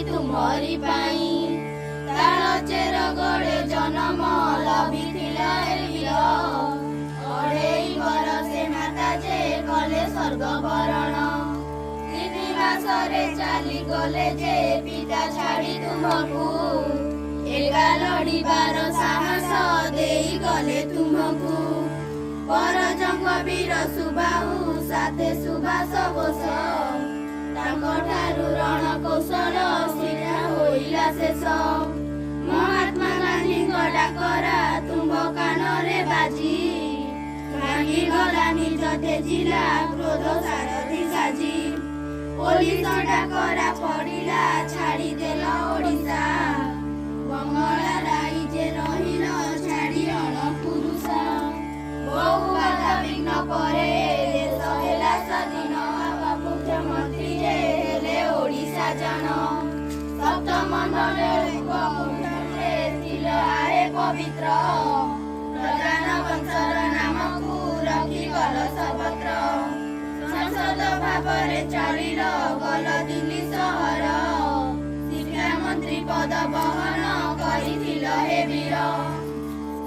तुमरी पाई ताल चेर गड़े जन्म लभिथिला वीर अढ़ेई बरसे माता जे गले स्वर्ग बरण 3 मासरे चली गले जे पिता छाड़ी तुमको एका लड़ीबार साहस देई गले तुमको परजंग वीर सुबाहु साथे सुभाष बोस रण कौशल शिक्षा होइला शेष महात्मा गांधी डाकरा तुम कानरे बाजी भांगी गला निज तेजिला क्रोध सारथी साजी पुलिस डाकरा पड़िला छाड़ी देल ओडिशा बंगला राइजे रहिल छाड़ी अणपुरुषा बहु बाधा विघ्न परे देश हेला स्वाधीन मुख्यमंत्री हेले ओडिशा जान सप्तमंडले आए पवित्र प्रधान वंशर नाम को रखी गल सर्वत्र संसद भावरे चलिल गल दिल्ली सहर शिक्षा मंत्री पद बहन करिथिल हे वीर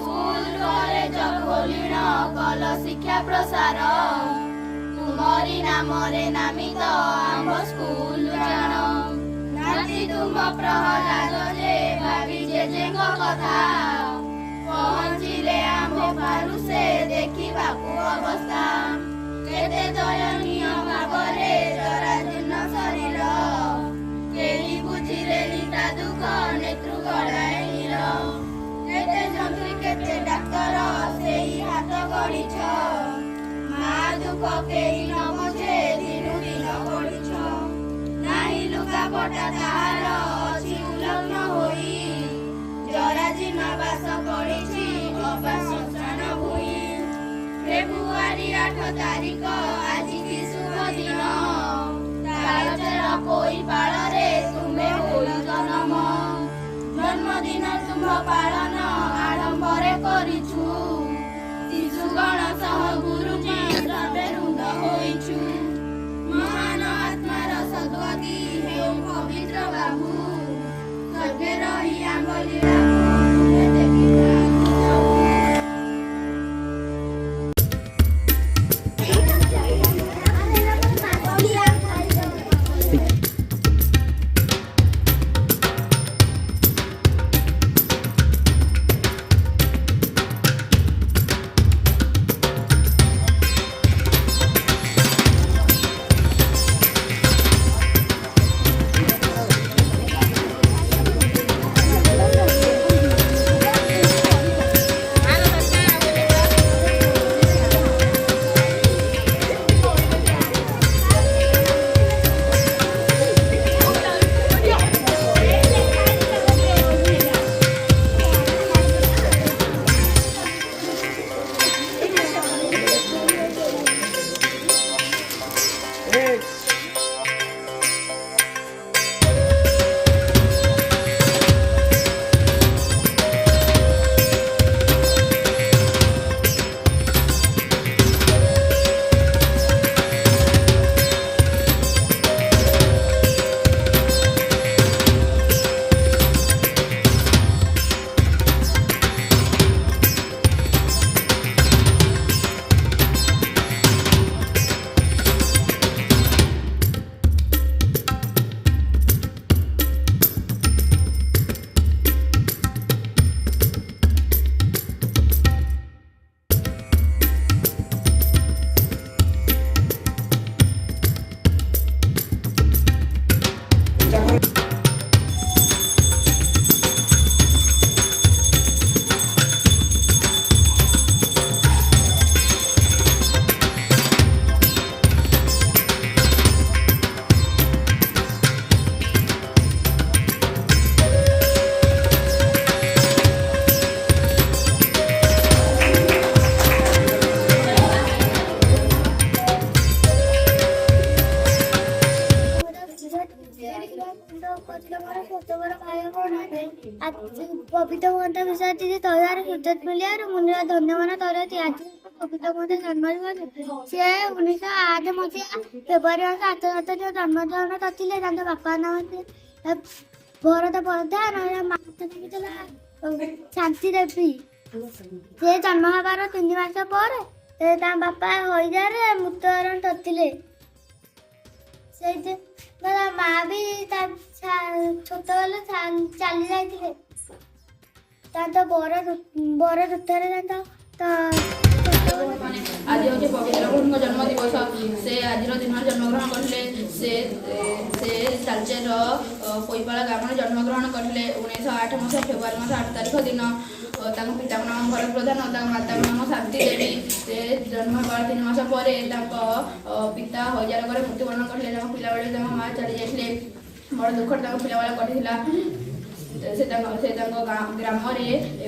स्कूल कॉलेज खोलिण कल शिक्षा प्रसार तुमरी नामरे नामित आम स्कूल जान नाती तुम प्रहलाद जे भाभी जेजेंग कथा पहुँचिले आम पारुषे देखिबाकू अवस्था केते दयनीय भावरे जराजीर्ण शरीर केही बुझिले निता दुख नेत्रु गड़ाए नीर केते जंत्री केते डाक्तर सेही हाथ गढ़िछ दुख केही न बुझे दिनु दिन पड़िछ नाही लुगा पटा ताहार अछि उलग्न होई जराजीर्ण बास पड़िछि अबास स्थान भूई फेब्रुआरी 8 तारिख आज की शुभ दिन तालचेर कोई पाଳରେ तुमे होई जन्म जन्मदिन तुम पालन आडम्बरे करिछु शिशुगण सह गुरुजी सर्वेरुंद होइछु महान आत्मार सद्गति हेउ पवित्र बाबू स्वर्गे रही आंगलीला पवित्र ममता विषय तैयार सुजत मिलिया मुनिरा धन्यवाद तैयार आज पवित्र ममता जन्म सी 1908 मसीहा फेब्रुआरी 8 तारिख जन्मदिन करते बापा ना ଭରତ ପ୍ରଧାନ ମାତା ଲାଗିଥିଲା ଶାନ୍ତି ଦେବୀ। ସେ ଜନ୍ମ ହେବାର 3 ମାସ ପରେ ତା ବାପା ହଇଜାରେ ମୃତ୍ୟୁବରଣ କରିଥିଲେ। ସେଇଠି ମା ବି ତା ଛୋଟବେଳେ ଚାଲି ଯାଇଥିଲେ। ତା ବର ଋତୁରେ आज हूँ पवित्र गुरुଙ୍କ जन्म दिवस से आज दिन जन्मग्रहण करते से तालचेर पैपाला ग्राम जन्मग्रहण करते 1908 मसीहा फेब्रुआरी मास 8 तारीख दिन पिता नाम भरत प्रधान माता नाम शांति देवी से जन्म होवार 3 मास पर पिता हईजा रोग मृत्युवरण करते पिला बेले माँ चली जाते बड़ दुखर पिला कटिला से ग्राम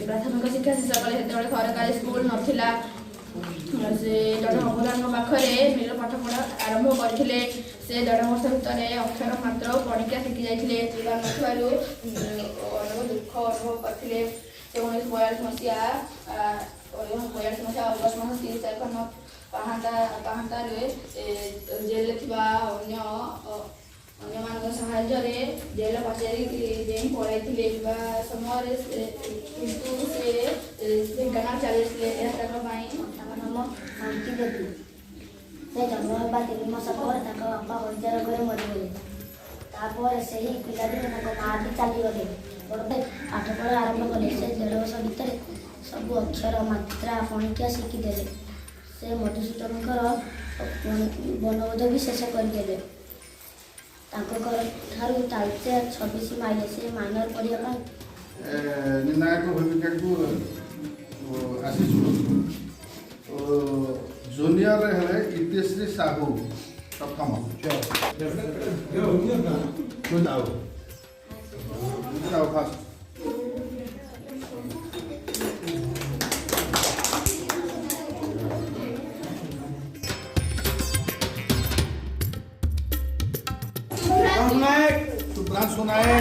प्राथमिक शिक्षा शेष कले से सरकारी स्कूल नाला से 1.5 अवधान पाखे मिल पाठपढ़ा आरंभ करते से 1.5 वर्ष भितर अक्षर मात्र पढ़िका शिखी जाते दुख अनुभव करते 1942 मसीहा अगस्ट मास 30 तारीख पाहांटा जेल अन्य साहाय्य जेल पचारि पढ़ाई समय किंतु से ढेंकानाल चली नाम शांति देवी। से जन्म होगा 3 मास पर बापा हईजा रोग मरीगले। तापर से ही पिलादिन माँ भी चलीगले। बड़े पाठपढ़ा आरंभ कले से 1.5 वर्ष भितर सब अक्षर मात्रा पणिका शिखिदेले। से मधुसूदन वनबोध भी शेष करदे। तालचेर 26 माइल से माइनर पढ़ा निर्णायक भूमिका को आसीचु। जूनियर है इतिश्री साहू प्रथम फास्ट सुनाए